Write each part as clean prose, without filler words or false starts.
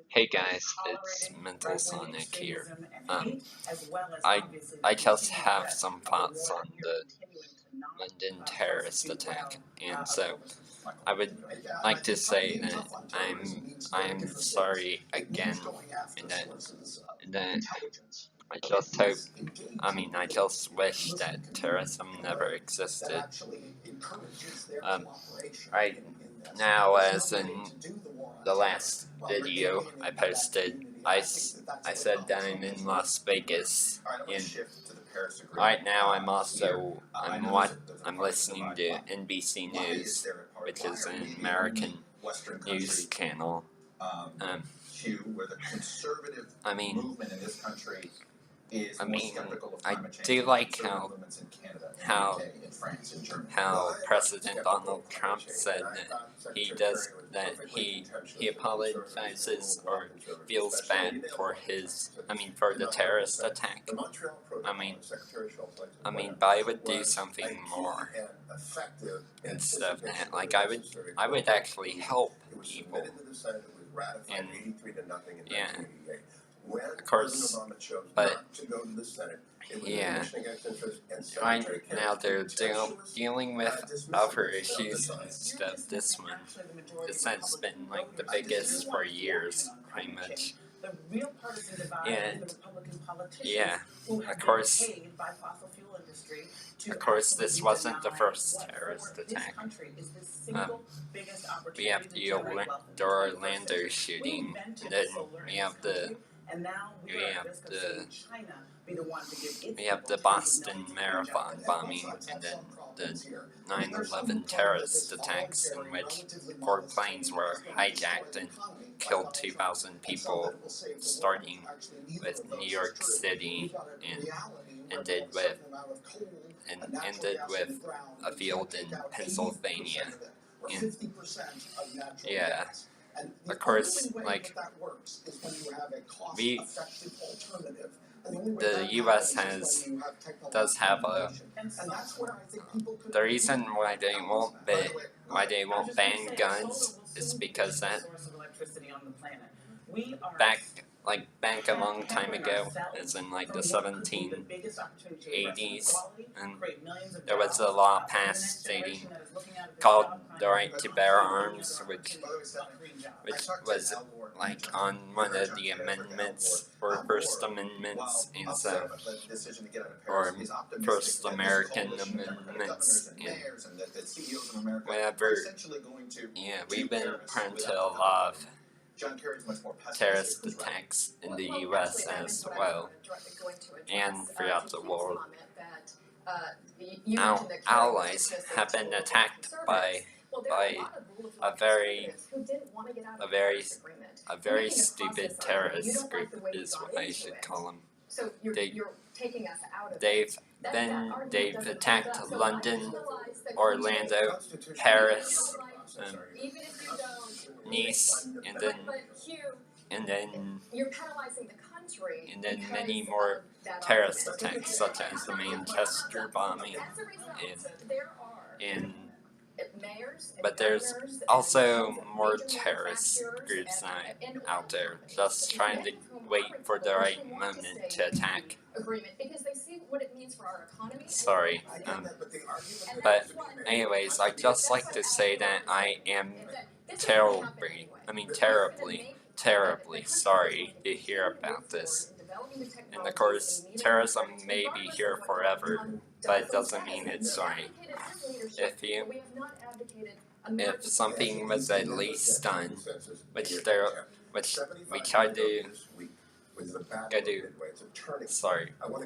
Hey guys, it's Mental Sonic here. I I just have some thoughts on the London terrorist attack, and so I would like to say that I'm sorry again, and that I just hope. I just wish that terrorism never existed. Right now, as in the last video I posted, I said that I'm in Las Vegas, and right now I'm listening to NBC News, which is an American news channel. I mean, I do like how President Donald Trump said that he apologizes or feels bad for for the terrorist attack. But I would do something more instead of that. Like I would actually help people, and yeah, of course, but yeah, right now they're dealing with other issues and stuff. This has been like the biggest for years, pretty much. And yeah, of course, this wasn't the first terrorist attack. We have the Orlando shooting, and then we have the Boston Marathon bombing, and then the 9/11 terrorist attacks, in which 4 planes were hijacked and killed 2,000 people, starting with New York City and ended with a field in Pennsylvania. And yeah, of course, like the U.S. does have the reason why they won't ban guns is because that back a long time ago, as in like the 1780s, and there was a law passed called the right to bear arms, which was like on one of the amendments or First Amendments, and so or First American Amendments, and whatever. Yeah, we've been prone to a lot of terrorist attacks in the U.S. as well, and throughout the world. Our allies have been attacked by a very stupid terrorist group, is what I should call them. They've attacked London, Orlando, Paris, Nice, and then many more terrorist attacks, such as the Manchester bombing, but there's also more terrorist groups out there just trying to wait for the right moment to attack. Sorry, but anyways, I'd just like to say that I am terribly sorry to hear about this. And of course, terrorism may be here forever, but it doesn't mean it's sorry. If something was at least done, which we tried to go to,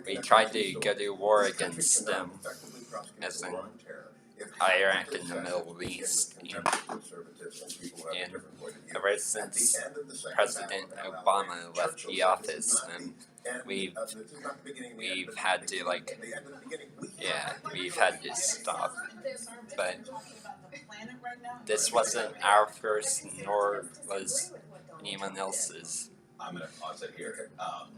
we tried to go to war against them, as in Iraq and the Middle East, and ever since President Obama left the office, we've had to stop. But this wasn't our first, nor was anyone else's.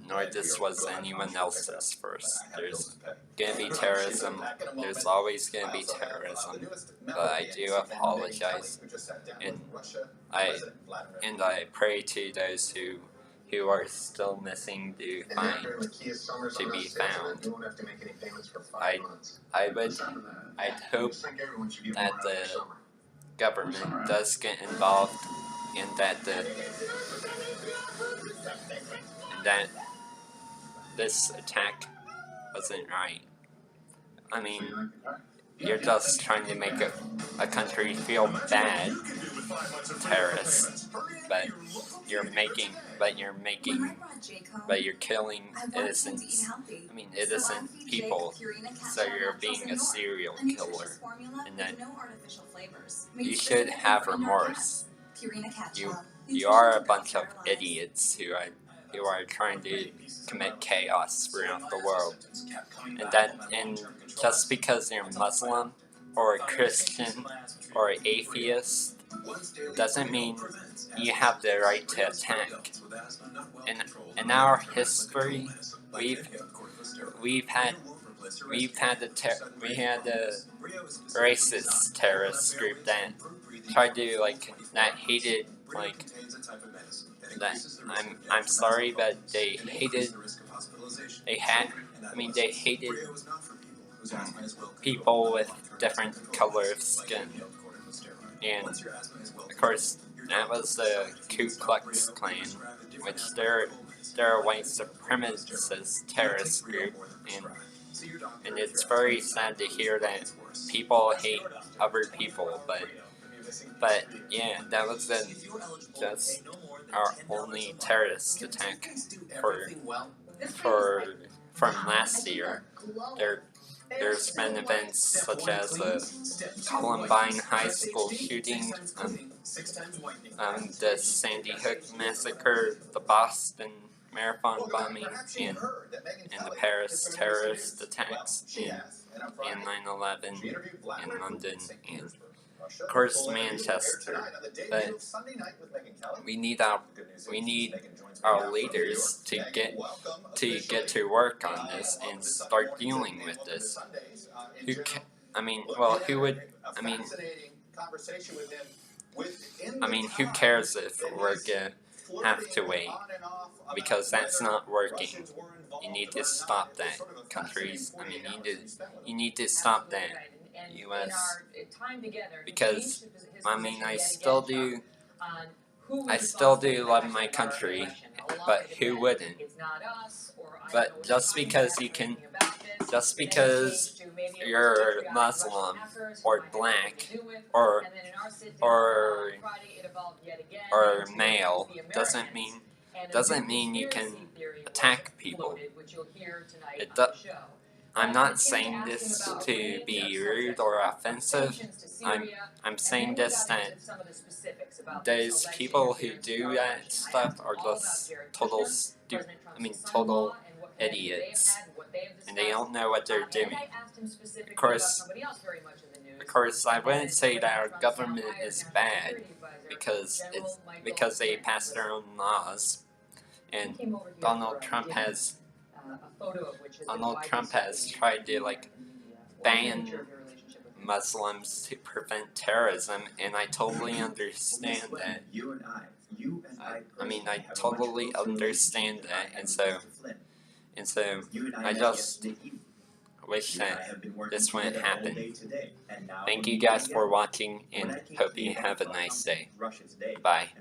nor this was anyone else's first. There's gonna be terrorism. There's always gonna be terrorism. But I do apologize, and I pray to those who are still missing to be found. I'd hope that the government does get involved and that this attack wasn't right. I mean, you're just trying to make a country feel bad, terrorists, but you're killing innocent people, so you're being a serial killer, and that you should have remorse. You are a bunch of idiots who are trying to commit chaos throughout the world, and just because you're Muslim or a Christian or an atheist doesn't mean you have the right to attack. In our history, we had a racist terrorist group that tried to that hated that. I'm sorry, but they hated people with different color of skin, and of course that was the Ku Klux Klan, which they're a white supremacist terrorist group, and it's very sad to hear that people hate other people, but yeah, that was just our only terrorist attack from last year. There's been events such as the Columbine High School shooting, the Sandy Hook massacre, the Boston Marathon bombing, and the Paris terrorist attacks, and 9/11 in London, and of course Manchester. But we need our leaders to get to work on this and start dealing with this. Who cares if we're gonna have to wait? Because that's not working. You need to stop that, countries. You need to stop that, U.S. Because I still do love my country, but who wouldn't? But just because you're Muslim or black or male doesn't mean you can attack people. I'm not saying this to be rude or offensive. I'm saying this that those people who do that stuff are just total idiots, and they don't know what they're doing. Of course, I wouldn't say that our government is bad because they pass their own laws, and Donald Trump has tried to ban Muslims to prevent terrorism, and I totally understand that. I totally understand that, and so I just wish that this wouldn't happen. Thank you guys for watching, and hope you have a nice day. Bye.